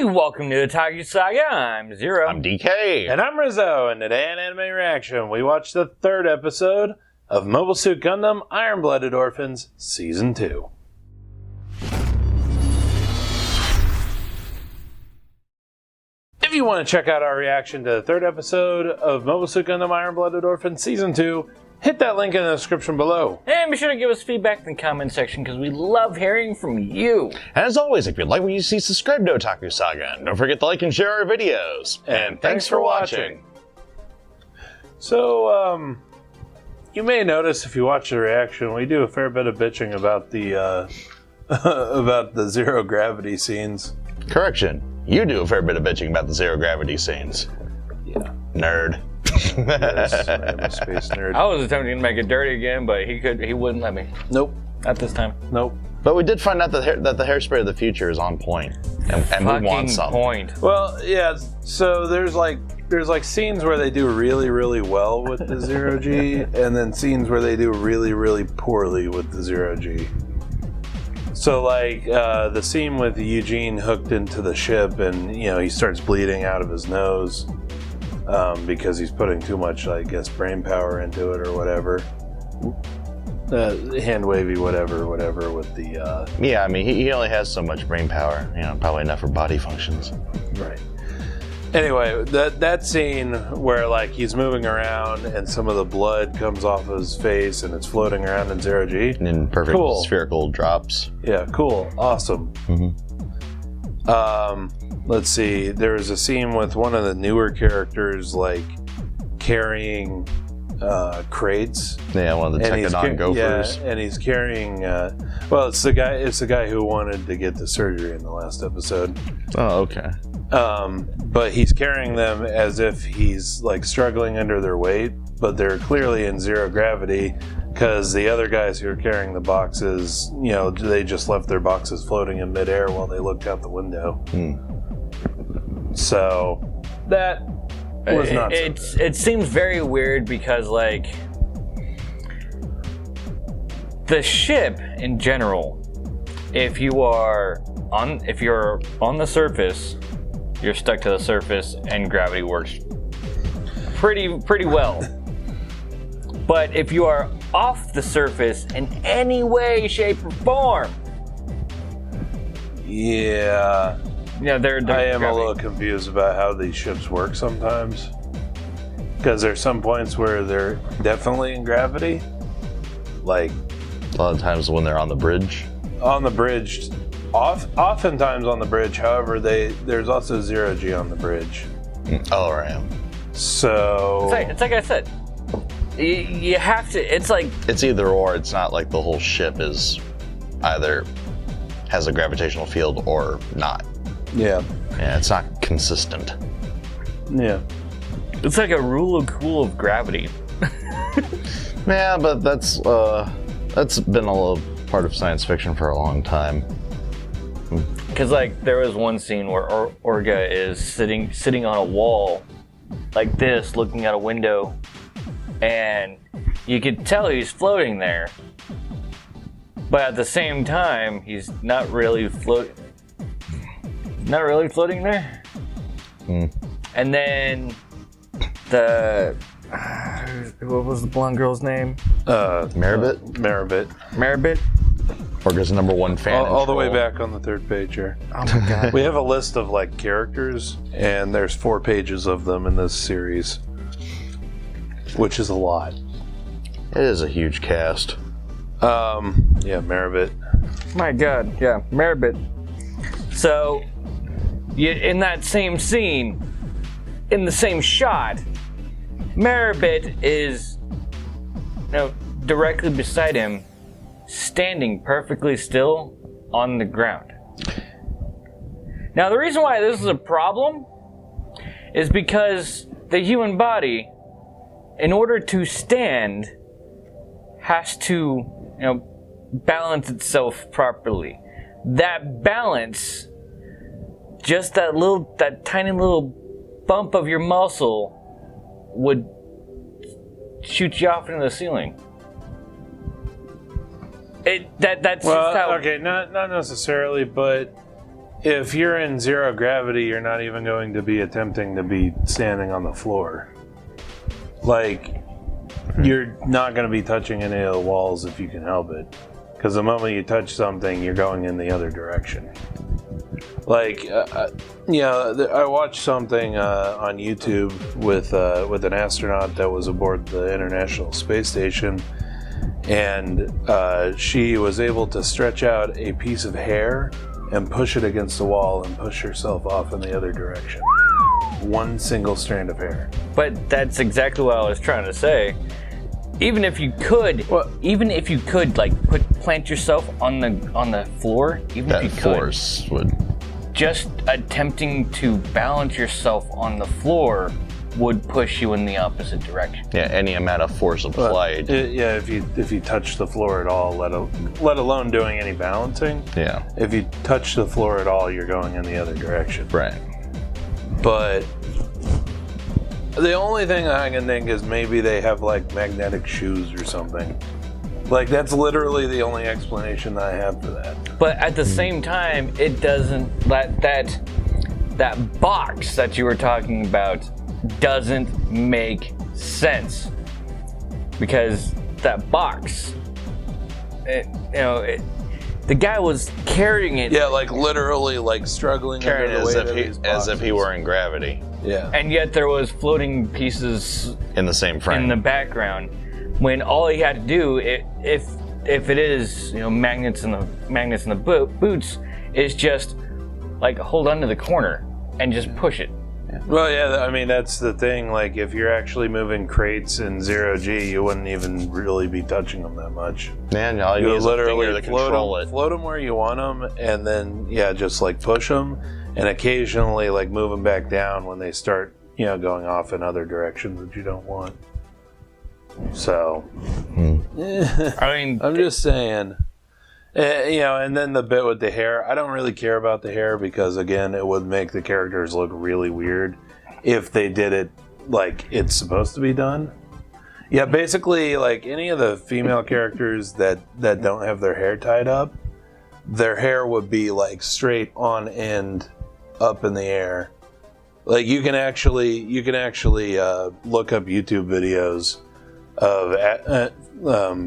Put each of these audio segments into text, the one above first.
Welcome to Otaku Saga. I'm Zero. I'm DK. And I'm Rizzo, and today on Anime Reaction, we watched the third episode of Mobile Suit Gundam Blooded Orphans Season 2. If you want to check out our reaction to the third episode of Mobile Suit Gundam Blooded Orphans Season 2, hit that link in the description below. And be sure to give us feedback in the comment section because we love hearing from you. And as always, if you like what you see, subscribe to Otaku Saga. And don't forget to like and share our videos. And thanks for watching. So, you may notice if you watch the reaction, we do a fair bit of bitching about the about the zero gravity scenes. Correction. You do a fair bit of bitching about the zero gravity scenes. Yeah. Nerd. Yes, I am a space nerd. I was attempting to make it dirty again, but he wouldn't let me. Nope. Not this time. Nope. But we did find out that the hairspray of the future is on point. And we want some. Point. Well, yeah, so there's like scenes where they do really, really well with the zero G, and then scenes where they do really, really poorly with the zero G. So like the scene with Eugene hooked into the ship, and he starts bleeding out of his nose because he's putting too much, I guess, brain power into it or whatever. Hand wavy, whatever with the. Yeah, I mean he only has so much brain power. Probably enough for body functions. Right. Anyway, that scene where like he's moving around and some of the blood comes off his face and it's floating around in zero G. And in perfect cool. Spherical drops. Yeah, cool, awesome. Mm-hmm. Let's see. There was a scene with one of the newer characters like carrying crates. Yeah, one of the Tekkanon gophers. Yeah, and he's carrying. Well, it's the guy who wanted to get the surgery in the last episode. Oh, okay. But he's carrying them as if he's like struggling under their weight, but they're clearly in zero gravity because the other guys who are carrying the boxes, they just left their boxes floating in midair while they looked out the window. So that was not. It seems very weird because like the ship in general, if you're on the surface, you're stuck to the surface and gravity works pretty well. But if you are off the surface in any way, shape, or form, yeah, I am a little confused about how these ships work sometimes. Because there's some points where they're definitely in gravity, like a lot of times when they're on the bridge. On the bridge. Oftentimes on the bridge, however, there's also zero G on the bridge. Oh, right. So it's like I said, you have to. It's like it's either or. It's not like the whole ship is either has a gravitational field or not. Yeah. Yeah, it's not consistent. Yeah. It's like a rule of cool of gravity. Yeah, but that's been a little part of science fiction for a long time. Because like there was one scene where Orga is sitting on a wall like this, looking out a window, and you could tell he's floating there, but at the same time he's not really floating there. And then what was the blonde girl's name? Maribit. Maribit. Orga's #1 fan. All the way back on the third page here. Oh my god. We have a list of like characters, and there's 4 pages of them in this series, which is a lot. It is a huge cast. Yeah, Maribit. My god, yeah, Maribit. So, in that same scene, in the same shot, Maribit is directly beside him, standing perfectly still on the ground. Now, the reason why this is a problem is because the human body, in order to stand, has to, balance itself properly. That balance, just that tiny little bump of your muscle would shoot you off into the ceiling. That's just how... Okay, not necessarily, but if you're in zero gravity, you're not even going to be attempting to be standing on the floor. Like, you're not going to be touching any of the walls if you can help it. Because the moment you touch something, you're going in the other direction. Like, I watched something on YouTube with an astronaut that was aboard the International Space Station, and she was able to stretch out a piece of hair and push it against the wall and push herself off in the other direction. One single strand of hair. But that's exactly what I was trying to say. Even if you could, like plant yourself on the floor, even That if you could, force would. just attempting to balance yourself on the floor would push you in the opposite direction. Yeah, any amount of force applied. If you touch the floor at all, let alone doing any balancing. Yeah. If you touch the floor at all, you're going in the other direction. Right. But the only thing I can think is maybe they have like magnetic shoes or something. Like, that's literally the only explanation that I have for that. But at the same time, it doesn't, that box that you were talking about doesn't make sense. Because that box, the guy was carrying it. Yeah, like literally like struggling Carrying under it the as weight of these as if he boxes. were in gravity. Yeah. And yet there was floating pieces In the same frame. in the background, when all he had to do, if it is magnets in the boots, is just like hold onto the corner and just push it. Well, yeah, I mean, that's the thing. Like, if you're actually moving crates in zero G, you wouldn't even really be touching them that much. Man, all you You need is a literally finger to control it. float them where you want them, and then just like push them, and occasionally like move them back down when they start going off in other directions that you don't want. So, I mean, I'm just saying. And then the bit with the hair, I don't really care about the hair because, again, it would make the characters look really weird if they did it like it's supposed to be done. Yeah, basically, like any of the female characters that don't have their hair tied up, their hair would be like straight on end up in the air. Like, you can actually look up YouTube videos of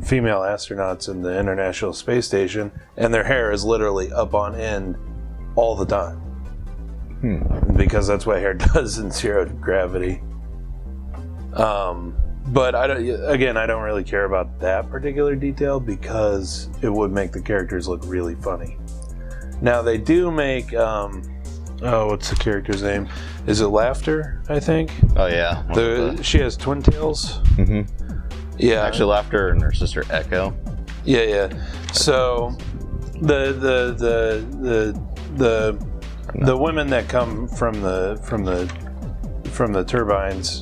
female astronauts in the International Space Station, and their hair is literally up on end all the time. Because that's what hair does in zero gravity. But I don't really care about that particular detail because it would make the characters look really funny. Now they do make what's the character's name? Is it Laughter, I think? Oh yeah. She has twin tails. Mm-hmm. Yeah. Actually, Laughter and her sister Echo. Yeah. So the women that come from the turbines,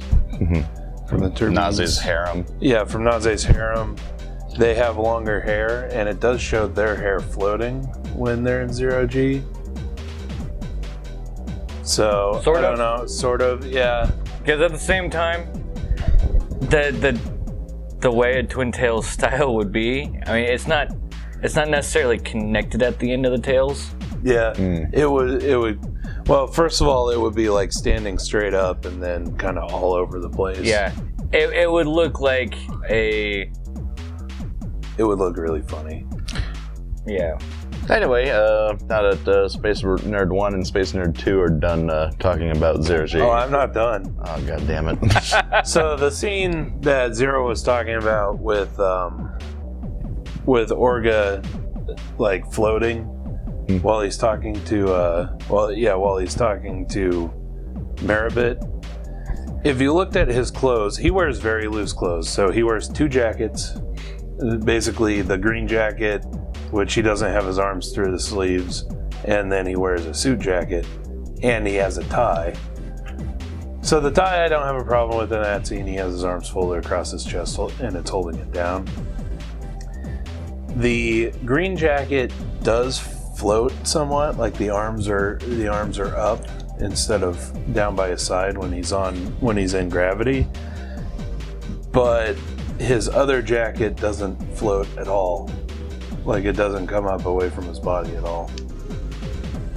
from the turbines, Naze's harem. Yeah, from Naze's harem, they have longer hair, and it does show their hair floating when they're in zero G. So Sort I don't of. know, sort of, yeah. because at the same time, the way a Twin Tails style would be, I mean, it's not necessarily connected at the end of the tails. Yeah, it would. Well, first of all, it would be like standing straight up and then kind of all over the place. Yeah, it would look like It would look really funny. yeah. Anyway, now that Space Nerd 1 and Space Nerd 2 are done talking about Zero G. Oh, I'm not done. Oh, god damn it. So the scene that Zero was talking about with Orga like floating while he's talking to Maribit. If you looked at his clothes, he wears very loose clothes. So he wears two jackets, basically the green jacket, which he doesn't have his arms through the sleeves, and then he wears a suit jacket, and he has a tie. So the tie I don't have a problem with in that scene. He has his arms folded across his chest and it's holding it down. The green jacket does float somewhat, like the arms are up instead of down by his side when he's in gravity. But his other jacket doesn't float at all. Like, it doesn't come up away from his body at all.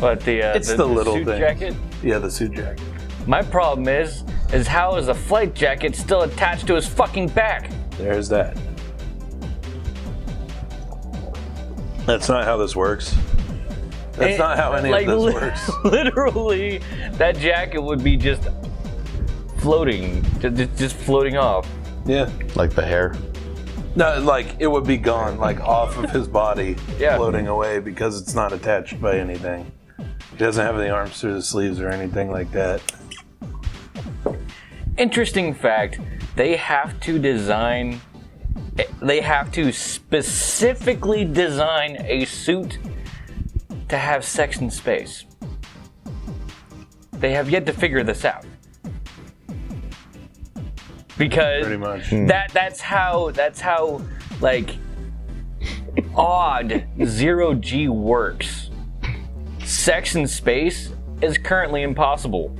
But it's the little suit things. jacket. Yeah, the suit jacket. My problem is how is a flight jacket still attached to his fucking back? There's that. That's not how this works. That's not how any of this works. Literally, that jacket would be just floating, just floating off. Yeah. Like the hair. No, like it would be gone, like off of his body, Yeah. floating away because it's not attached by anything. He doesn't have any arms through the sleeves or anything like that. Interesting fact, they have to specifically design a suit to have sex in space. They have yet to figure this out. Because Pretty much. that's how like odd zero G works. Sex in space is currently impossible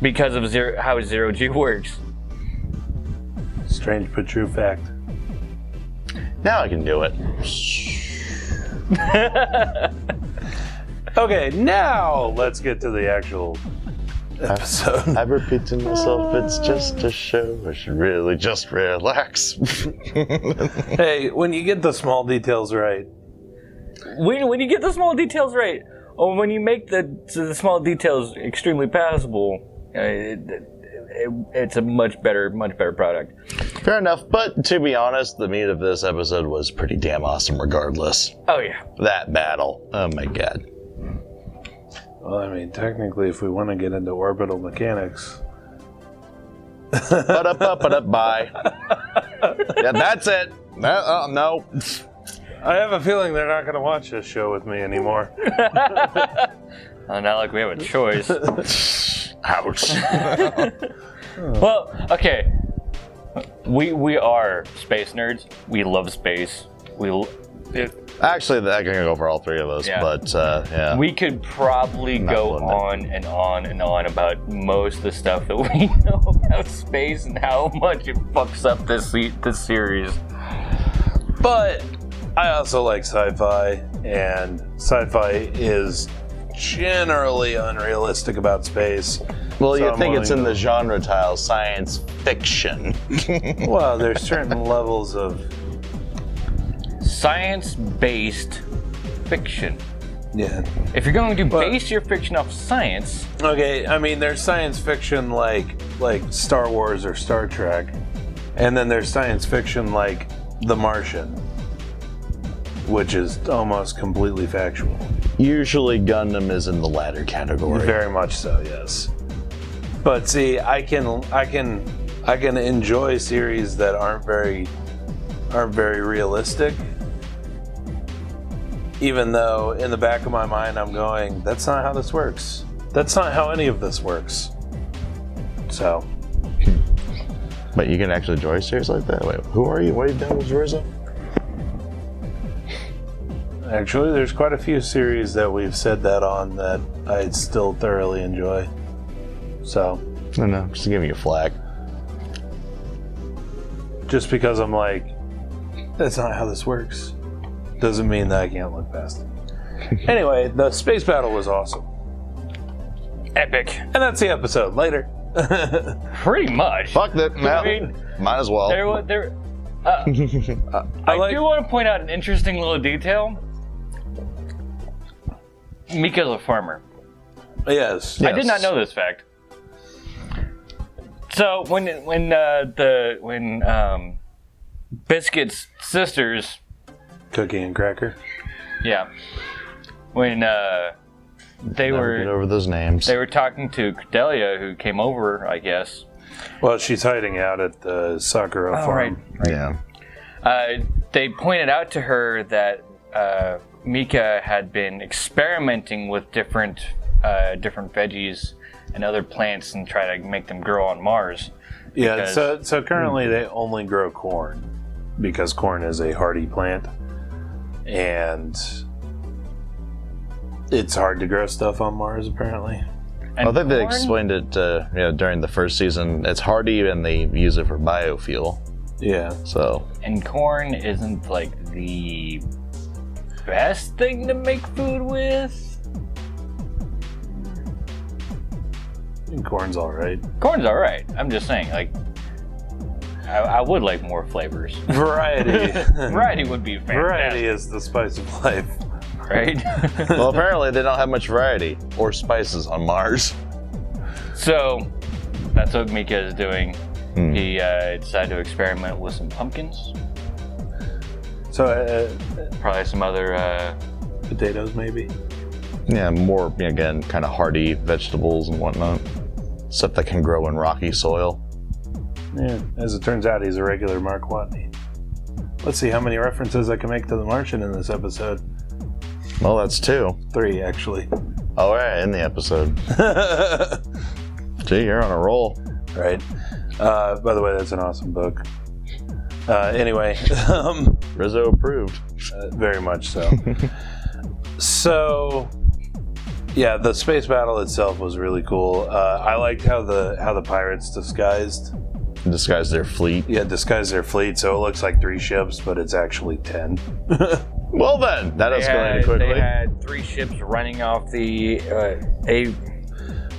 because of how zero G works. Strange but true fact. Now I can do it. Okay, now let's get to the actual episode. I repeat to myself, it's just a show. I should really just relax. Hey, when you get the small details right, When you get the small details right, or when you make the small details extremely passable, it's a much better product. Fair enough, but to be honest, the meat of this episode was pretty damn awesome regardless. Oh yeah. That battle. Oh my god. well, I mean, technically, if we want to get into orbital mechanics, Bye. Yeah, that's it. No. I have a feeling they're not going to watch this show with me anymore. Not like we have a choice. Ouch. Well, okay. We are space nerds. We love space. Actually, I can go for all three of us, Yeah. but yeah. We could probably go Not on and on and on about most of the stuff that we know about space and how much it fucks up this series. But I also like sci-fi, and sci-fi is generally unrealistic about space. Well, So you I'm think it's in willing the genre tile, science fiction. Well, there's certain levels of Science-based fiction. yeah. If you're going to Well- base your fiction off science, Okay, I mean, there's science fiction like Star Wars or Star Trek, and then there's science fiction like The Martian, which is almost completely factual. Usually Gundam is in the latter category. Very much so, yes. But see, I can enjoy series that aren't very realistic, even though in the back of my mind I'm going, that's not how this works. That's not how any of this works. So, But you can actually enjoy a series like that? Wait, who are you? What are you doing with Rizzo? actually, there's quite a few series that we've said that on that I still thoroughly enjoy. So, No, just giving you flack. just because I'm like, that's not how this works, doesn't mean that I can't look past it. Anyway, the space battle was awesome. epic. And that's the episode. Later. Pretty much. Fuck that. No, I mean, might as well. I like- do want to point out an interesting little detail. Mika's a farmer. Yes. Yeah. I did not know this fact. So when Biscuit's sisters, Cookie and Cracker. yeah, when they Never get were over those names. talking to Cordelia, who came over, I guess. Well, she's hiding out at the Sakura farm. Yeah. They pointed out to her that Mika had been experimenting with different veggies and other plants and try to make them grow on Mars. Yeah, Because- so currently they only grow corn because corn is a hardy plant, and it's hard to grow stuff on Mars apparently. And I think they corn- explained it during the first season. It's hardy and they use it for biofuel. Yeah. So And corn isn't like the best thing to make food with. I think corn's all right. Corn's all right. I'm just saying, like, I would like more flavors. Variety. Variety would be fantastic. Variety is the spice of life. Right? Well, apparently they don't have much variety or spices on Mars. So, that's what Mika is doing. He decided to experiment with some pumpkins. So, Probably some other... potatoes, maybe? Yeah, more, again, kind of hardy vegetables and whatnot. Stuff that can grow in rocky soil. Yeah, as it turns out, he's a regular Mark Watney. Let's see how many references I can make to The Martian in this episode. Well, that's 2. 3, actually. Oh, yeah, in the episode. Gee, you're on a roll. Right. By the way, that's an awesome book. Anyway. Rizzo approved. Very much so. So, yeah, the space battle itself was really cool. I liked how the pirates disguised Their fleet. Yeah, disguise their fleet, so it looks like 3 ships, but it's actually 10. Well then, that escalated quickly. They had 3 ships running off the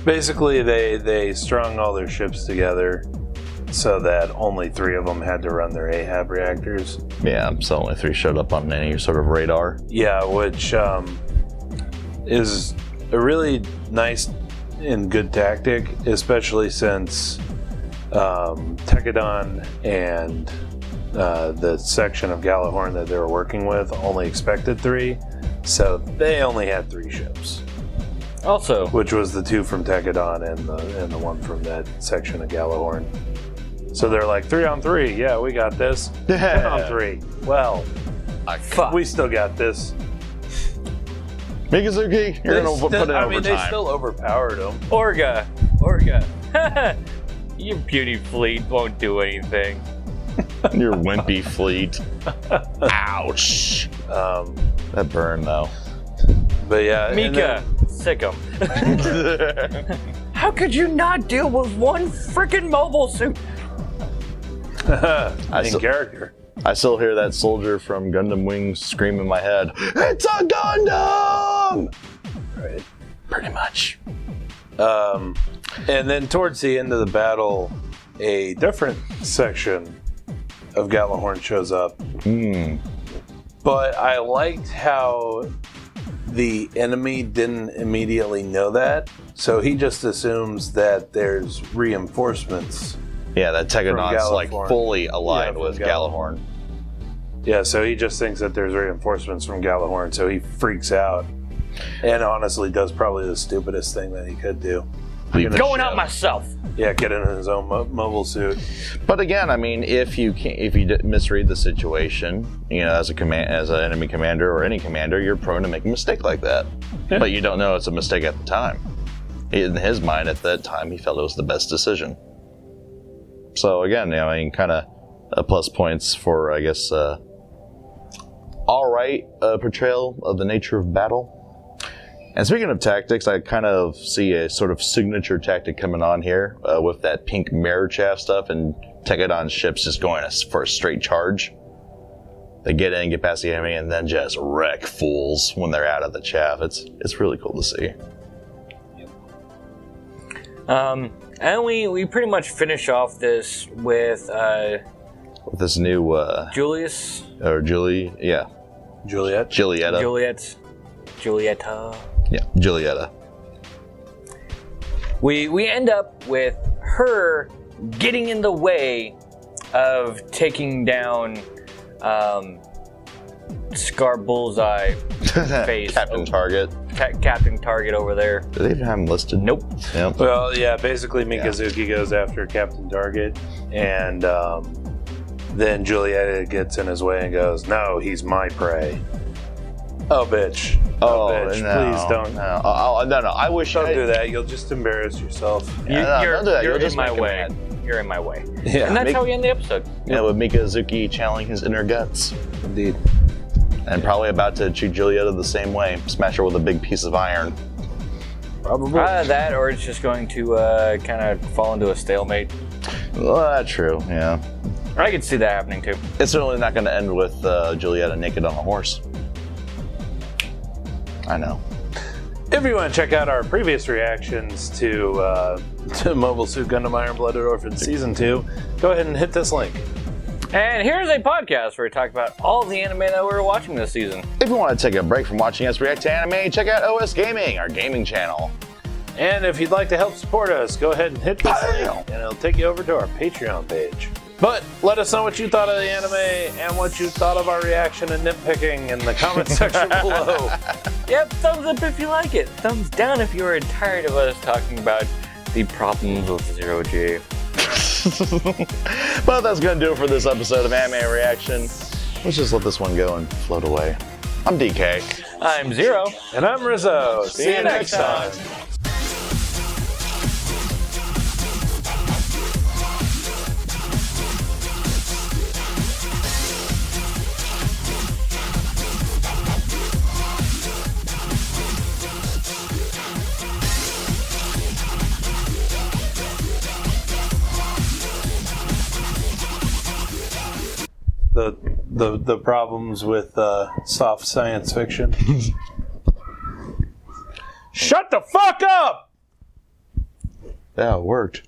Basically, they strung all their ships together so that only 3 of them had to run their Ahab reactors. Yeah, so only 3 showed up on any sort of radar. Yeah, which is a really nice and good tactic, especially since Tekadon and the section of Galahorn that they were working with only expected 3, so they only had 3 ships. Also, Which was the 2 from Tekadon and the 1 from that section of Galahorn. So they're like, 3 on 3, yeah, we got this. 10 on 3, well, fuck. we still got this. Mikazuki, you're going to put it over time. They still overpowered them. Orga. Your puny fleet won't do anything. Your wimpy fleet. Ouch. That burned, though. But yeah. Mika, sick 'em. How could you not deal with one freaking mobile suit? In character. I still hear that soldier from Gundam Wing scream in my head, "It's a Gundam!" Right. Pretty much. And then towards the end of the battle, a different section of Galahorn shows up. But I liked how the enemy didn't immediately know that, so he just assumes that there's reinforcements. Yeah, that Tekadon's From like Galahorn. fully aligned Yeah, with from Galahorn. Yeah, so he just thinks that there's reinforcements from Galahorn, so he freaks out. And honestly does probably the stupidest thing that he could do. Going out myself. Yeah, get in his own mobile suit. But again, I mean, if you misread the situation, as an enemy commander or any commander, you're prone to make a mistake like that. Yeah. But you don't know it's a mistake at the time. In his mind, at that time, he felt it was the best decision. So again, kind of plus points for, I guess, all right portrayal of the nature of battle. And speaking of tactics, I kind of see a sort of signature tactic coming on here with that pink mirror chaff stuff and Tekadon's ships just going for a straight charge. They get in, get past the enemy, and then just wreck fools when they're out of the chaff. It's really cool to see. And we pretty much finish off this with this new Julius or Julie, yeah, Juliet. Julietta. Yeah, Julietta. We end up with her getting in the way of taking down Scar Bullseye face. Captain Target. Captain Target over there. Do they even have him listed? Nope. Yep. Well, yeah, basically Mikazuki goes after Captain Target, and then Julieta gets in his way and goes, "No, he's my prey." Oh, bitch. Oh, bitch. no, Please don't. No, no. I wish Don't do that. You'll just embarrass yourself. You're don't do that. You'll in just my make him way. mad. You're in my way. Yeah. And that's how we end the episode. Yeah, with Mikazuki channeling his inner guts. Indeed. And probably about to treat Julieta the same way. Smash her with a big piece of iron. Probably. That, or it's just going to kind of fall into a stalemate. Well, that's true, yeah. I could see that happening too. It's certainly not going to end with Julieta naked on a horse. I know. If you want to check out our previous reactions to Mobile Suit Gundam Iron Blooded Orphans Season 2, go ahead and hit this link. And here's a podcast where we talk about all the anime that we're watching this season. If you want to take a break from watching us react to anime, check out OS Gaming, our gaming channel. And if you'd like to help support us, go ahead and hit this link, and it'll take you over to our Patreon page. But let us know what you thought of the anime and what you thought of our reaction and nitpicking in the comment section below. Yep, thumbs up if you like it. Thumbs down if you are tired of us talking about the problems with Zero G. But that's going to do it for this episode of Anime Reaction. Let's just let this one go and float away. I'm DK. I'm Zero. And I'm Rizzo. See you next time. The problems with soft science fiction. Shut the fuck up! Yeah, it worked.